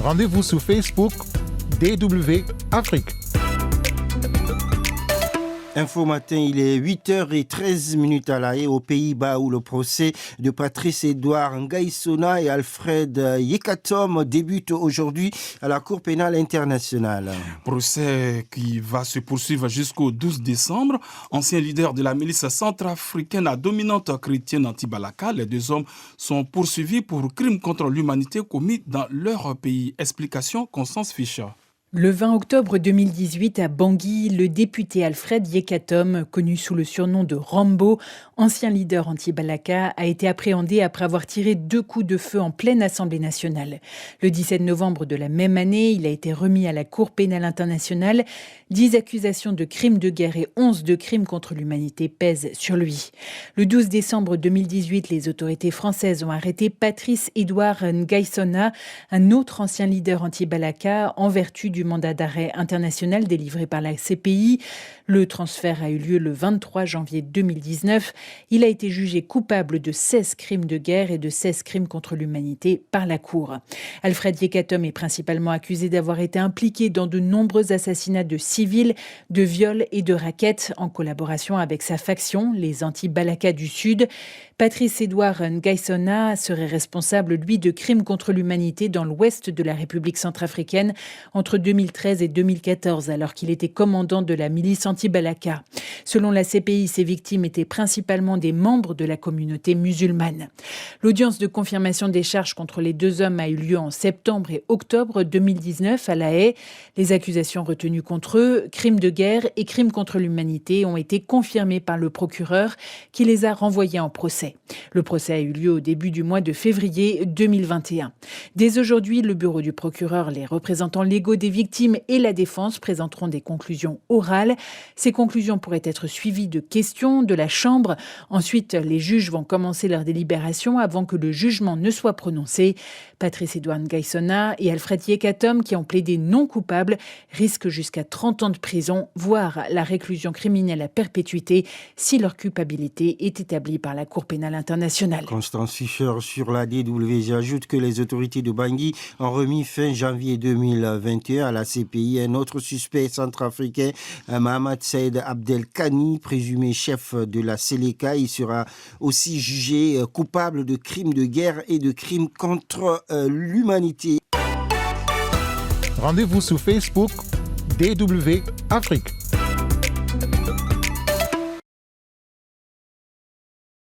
Rendez-vous sur Facebook DW Afrique. Info Matin, il est 8h13 à La Haye, aux Pays-Bas, où le procès de Patrice-Édouard Ngaïssona et Alfred Yekatom débute aujourd'hui à la Cour pénale internationale. Procès qui va se poursuivre jusqu'au 12 décembre. Ancien leader de la milice centrafricaine à dominante chrétienne anti-Balaka, les deux hommes sont poursuivis pour crimes contre l'humanité commis dans leur pays. Explication Constance Fischer. Le 20 octobre 2018, à Bangui, le député Alfred Yekatom, connu sous le surnom de Rambo, ancien leader anti-Balaka, a été appréhendé après avoir tiré 2 coups de feu en pleine Assemblée nationale. Le 17 novembre de la même année, il a été remis à la Cour pénale internationale. 10 accusations de crimes de guerre et 11 de crimes contre l'humanité pèsent sur lui. Le 12 décembre 2018, les autorités françaises ont arrêté Patrice-Édouard Ngaïssona, un autre ancien leader anti-Balaka, en vertu du mandat d'arrêt international délivré par la CPI. Le transfert a eu lieu le 23 janvier 2019. Il a été jugé coupable de 16 crimes de guerre et de 16 crimes contre l'humanité par la Cour. Alfred Yekatom est principalement accusé d'avoir été impliqué dans de nombreux assassinats de civils, de viols et de rackets en collaboration avec sa faction, les anti-Balaka du Sud. Patrice-Édouard Ngaïssona serait responsable, lui, de crimes contre l'humanité dans l'ouest de la République centrafricaine entre 2013 et 2014, alors qu'il était commandant de la milice anti-Balaka. Selon la CPI, ces victimes étaient principalement des membres de la communauté musulmane. L'audience de confirmation des charges contre les deux hommes a eu lieu en septembre et octobre 2019 à La Haye. Les accusations retenues contre eux, crimes de guerre et crimes contre l'humanité, ont été confirmées par le procureur qui les a renvoyés en procès. Le procès a eu lieu au début du mois de février 2021. Dès aujourd'hui, le bureau du procureur, les représentants légaux des victimes et la défense présenteront des conclusions orales. Ces conclusions pourraient être suivies de questions de la Chambre. Ensuite, les juges vont commencer leur délibération avant que le jugement ne soit prononcé. Patrice-Édouard Ngaïssona et Alfred Yekatom, qui ont plaidé non coupables, risquent jusqu'à 30 ans de prison, voire la réclusion criminelle à perpétuité si leur culpabilité est établie par la Cour pénale internationale. Constance Fischer sur la DW. J'ajoute que les autorités de Bangui ont remis fin janvier 2021 à la CPI un autre suspect centrafricain, Mohamed Saïd Abdelkani, présumé chef de la Séléka. Il sera aussi jugé coupable de crimes de guerre et de crimes contre l'humanité. Rendez-vous sur Facebook DW Afrique.